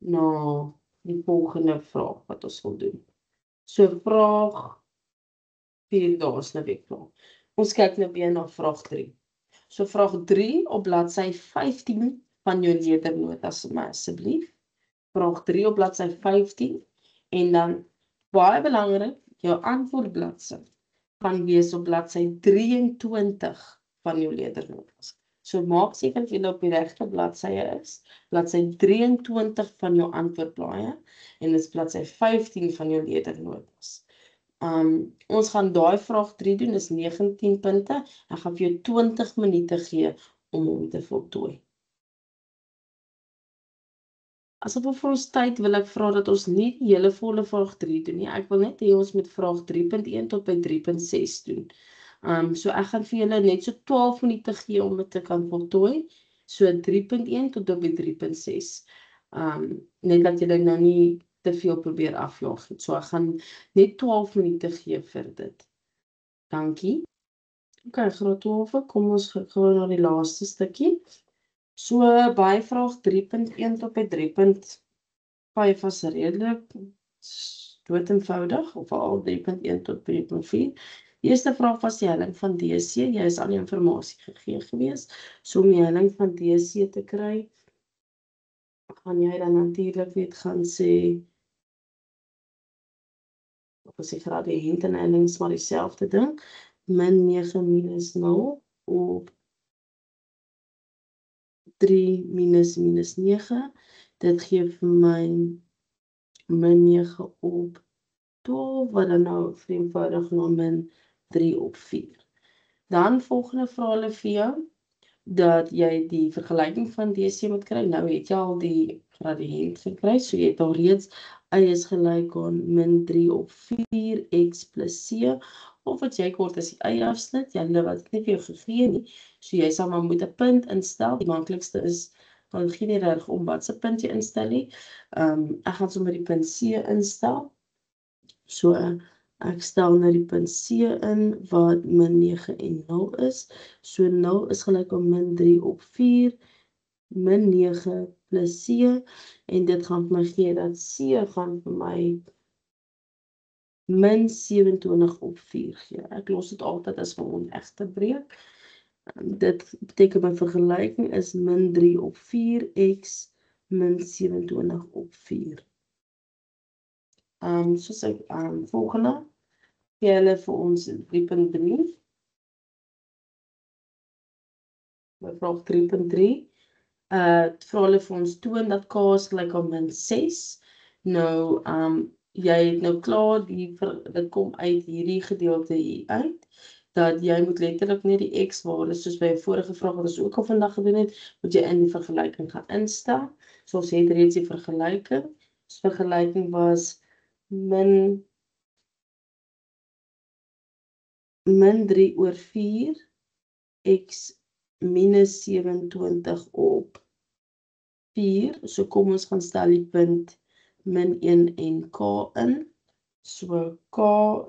na die volgende vraag wat ons wil doen. So vraag 4, daar is nou weer vraag. Ons kyk nou weer na vraag 3. So vraag 3 op bladsy 15 van jou leernotas asseblief. Vraag 3 op bladsy 15 en dan baie belangrik, jou antwoordbladsy gaan wees op bladsy 23 van jou leernotas. So maak seker dat jy op die regte bladsye is. Bladsy 23 van jou antwoordblaaie en dit is bladsy 15 van jou leernotas. Ons gaan daai vraag 3 doen, is 19 punte. Ek gaan vir jou 20 minute gee om hom te voltooi. Asop vir ons tyd wil ek vra dat ons nie die hele volle vraag 3 doen nie. Ek wil net hê ons moet vraag 3.1 tot by 3.6 doen. So ek gaan vir julle net so 12 minute gee om dit te kan voltooi. So 3.1 tot by 3.6. Net dat julle nou nie te veel probeer afjaag het. So ek gaan net 12 minute gee vir dit. Dankie. Okay, graad 12, kom ons gaan na die laaste stukkie. So by vraag 3.1 tot by 3.5 was redelik dood eenvoudig, of al 3.1 tot 3.4. Die eerste vraag was die helling van DC. Jy is al die informasie gegee gewees. So om die helling van DC te kry, gaan jy dan natuurlik weet gaan sê, of as die gradiënt en helling is maar dieselfde ding, min 9 minus 0 op 3 minus 9, dit gee vir my min 9 op 12, wat dan nou vereenvoudig na min 3 op 4. Dan volgende vra hulle vir jou, dat jy die vergelyking van DC moet kry. Nou het jy al die gradiënt gekry, so jy het al reeds y is gelyk aan min 3 op 4x plus c, of wat jy kort as die y-afsnit, julle wat ek nie vir jou gegee nie, so jy sal maar moet 'n punt instel. Die maklikste is, dan gee nie reg om wat se punt jy instel nie. Ek gaan sommer die punt C instel. So ek stel nou die punt C in, wat min 9 en 0 is. So 0 is gelyk aan min 3 op 4, min 9 plus C, en dit gaan vir my gee dat C gaan vir my min 27 op 4 gee. Ek los dit altyd as vir onegte breek. Dit beteken my vergelyking is min 3 op 4x min 27 op 4. Soos ek volgende gee hulle vir ons 3.3. By vraag 3.3 vra hulle vir ons toon dat k is gelyk aan min 6. Nou jy het nou klaar dit kom uit hierdie gedeelte hier uit, dat jy moet letterlik net die x-waarde, soos by 'n vorige vraag wat ons ook al vandag gedoen het, moet jy in die vergelyking gaan instel. So ons het reeds die vergelyking. Ons vergelyking was min 3 oor 4 x minus 27 op 4. So kom ons gaan stel die punt min 1 en k in. So k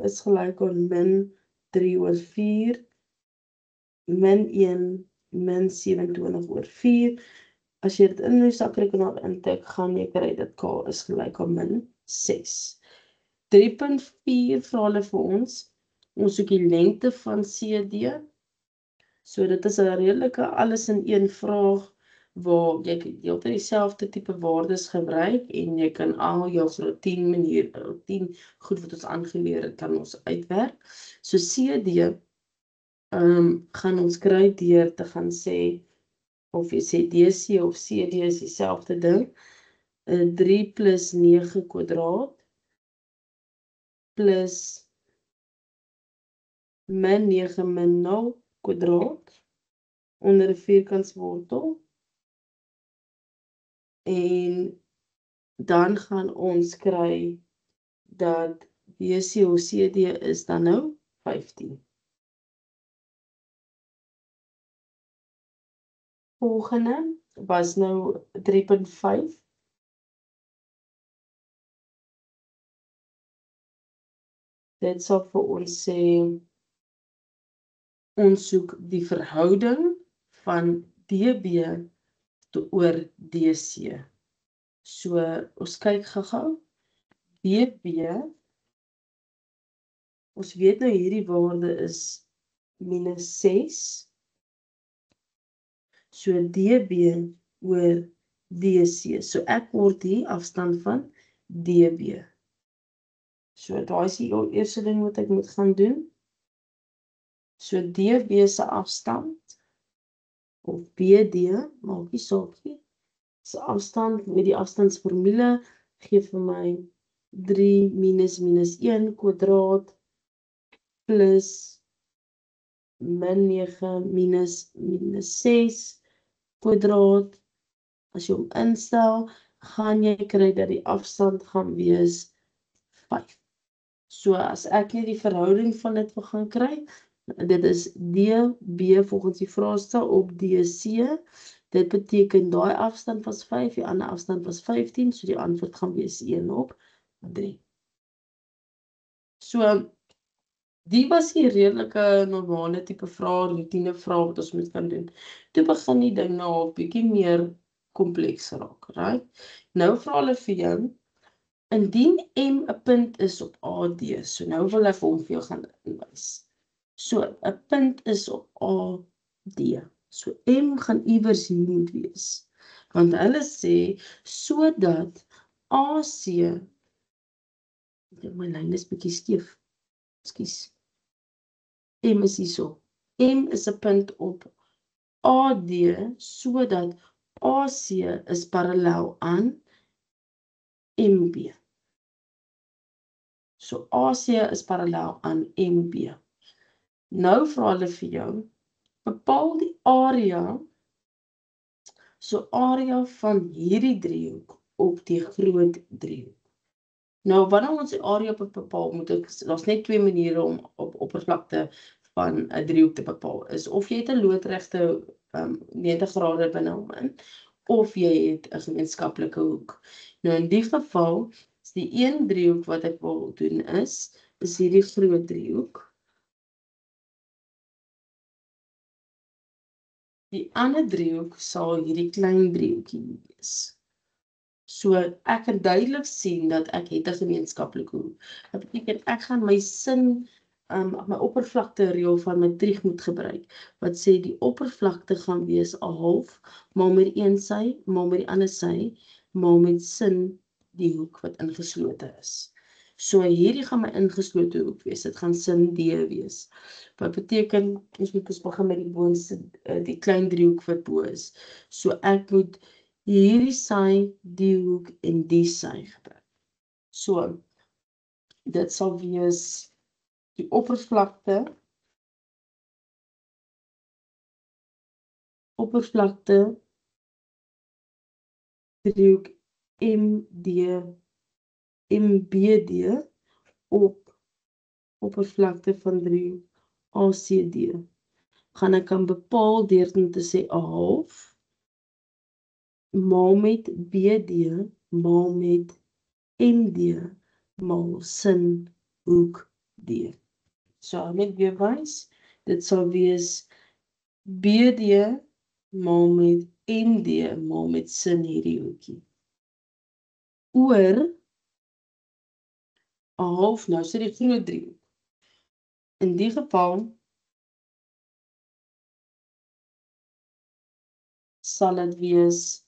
is gelyk aan min 3 oor 4, min 1, min 27 oor 4. As jy dit in jou sakrekenaar intik, gaan jy kry dat k is gelyk aan min 6. 3.4 vra hulle vir ons soek die lengte van CD. So dit is 'n redelike alles in een vraag, waar jy heeltyd dieselfde tipe waardes gebruik, en jy kan al jou graad 10 goed wat ons aangeleer het, kan ons uitwerk. So CD gaan ons kry deur te gaan sê, of jy sê DC of CD is dieselfde ding, 3 plus 9 kwadraat plus min 9 min 0 kwadraat onder 'n vierkantswortel. En dan gaan ons kry dat DC of CD is dan nou 15. Volgende was nou 3.5. Dit sal vir ons sê, ons soek die verhouding van DB oor DC. So ons kyk gou-gou. DB, ons weet nou hierdie waarde is minus 6. So DB oor DC. So ek word hier afstand van DB. So daai is die eerste ding wat ek moet gaan doen. So DB se afstand, of BD, maak nie saak nie, se afstand met die afstandsformule gee vir my 3 minus 1 kwadraat plus min 9 minus 6 kwadraat. As jy hom instel, gaan jy kry dat die afstand gaan wees 5. So as ek net die verhouding van dit wil gaan kry, dit is DB volgens die vraestel op DC. Dit beteken daai afstand was 5, die ander afstand was 15, so die antwoord gaan wees 1 op 3. So, die was die redelike normale tipe vrae, routine vrae wat ons moet kan doen. Toe begin die ding nou 'n bietjie meer kompleks raak, right? Nou vra hulle vir jou, indien M 'n punt is op AD, so nou wil ek hom vir jou gaan inwys. So, 'n punt is op AD. So, M gaan iewers hier moet wees. Want hulle sê, sodat AC, my lyn is bietjie skeef, ekskuus. M is hierso. M is 'n punt op AD, sodat AC is parallel aan MB. So AC is parallel aan MB. Nou vra hulle vir jou, bepaal die area, so area van hierdie driehoek op die groot driehoek. Nou, wanneer ons die area bepaal, daar's net 2 maniere om op oppervlakte van 'n driehoek te bepaal. Is of jy het 'n loodregte 90 grade binne hom in, of jy het 'n gemeenskaplike hoek. Nou in die geval, is die een driehoek wat ek wil doen is hierdie groot driehoek. Die ander driehoek sal hierdie klein driehoekie wees. So ek kan duidelik sien dat ek het 'n gemeenskaplike hoek. Dit beteken ek gaan my sin, my oppervlakte reël van matriek moet gebruik, wat sê die oppervlakte gaan wees 'n half, maal met die een sy, maal met die ander sy, maal met sin die hoek wat ingeslote is. So hierdie gaan my ingeslote hoek wees, dit gaan sin D wees. Wat beteken, ons moet begin met die boonste, die klein driehoek wat bo is. So ek moet hierdie sy, die hoek en die sy gebruik. So, dit sal wees die oppervlakte driehoek MBD op oppervlakte van driehoek ACD. Gaan ek kan bepaal deur om te sê 'n half maal met BD maal met MD maal sin hoek D. So met bewys, dit sal wees BD maal met MD maal met sin hierdie hoekie. Oor 'n half, nou sit die groot driehoek. In die geval sal dit wees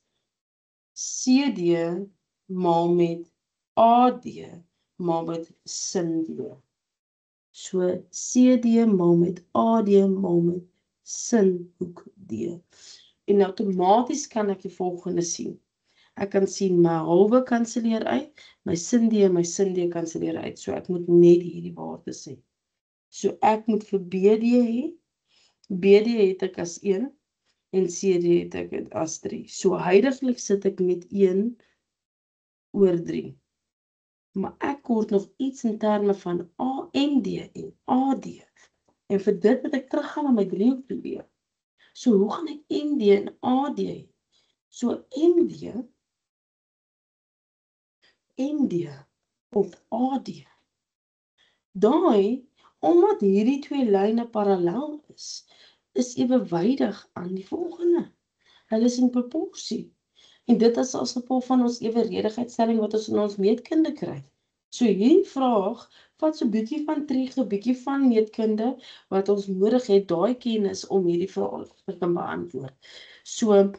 CD maal met AD maal met sin D. So CD maal met AD maal met sin hoek D. En outomaties kan ek die volgende sien. Ek kan sien my halwe kanselleer uit, my sin D en my sin D kanselleer uit. So ek moet net hierdie waardes hê. So ek moet vir BD hê, BD het ek as 1 en CD het ek as 3. So huidiglik sit ek met 1 oor 3. Maar ek kort nog iets in terme van AMD en AD. En vir dit moet ek teruggaan na my driehoek toe weer. So hoe gaan ek MD en AD hê? So MD op AD. Daai, omdat hierdie twee lyne parallel is ewewydig aan die volgende. Hulle is in proporsie. En dit is as gevolg van ons eweredigheidstelling wat ons in ons meetkunde kry. So hierdie vraag vat so 'n bietjie van trieg, 'n bietjie van meetkunde wat ons nodig het, daai kennis om hierdie vraag te kan beantwoord. So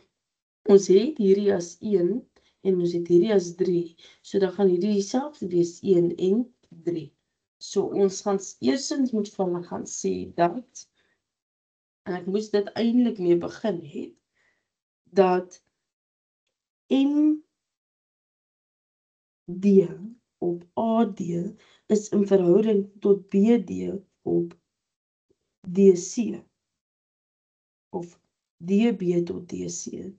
ons het hierdie as 1 en ons het hierdie as 3. So dan gaan hierdie dieselfde wees 1 en 3. So ons gaan eersins moet van hulle gaan sê dat, en ek moes dit eintlik mee begin het, dat MD op AD is in verhouding tot BD op DC of DB tot DC.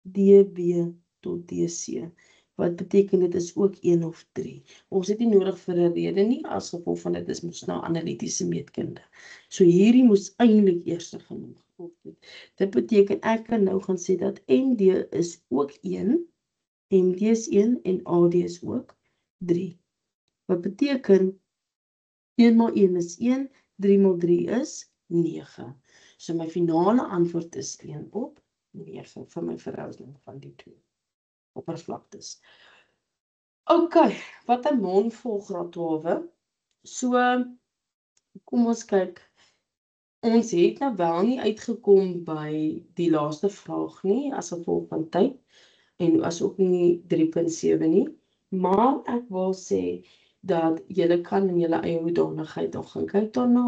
DB tot DC. Wat beteken dit is ook 1 of 3. Ons het nie nodig vir 'n rede nie, as gevolg van dit is mos nou analitiese meetkunde. So hierdie moes eintlik eers genoem word. Dit beteken ek kan nou gaan sê dat MD is ook 1, MD is 1 en AD is ook 3. Wat beteken 1 maal 1 is 1, 3 maal 3 is 9. So my finale antwoord is 1 op 9 vir my verhouding van die twee oppervlaktes. OK, wat 'n mondvol graad 12. So, kom ons kyk. Ons het nou wel nie uitgekom by die laaste vraag nie, as gevolg van tyd, en as ook nie 3.7 nie, maar ek wil sê dat julle kan in julle eie hoedanigheid nog gaan kyk daarna.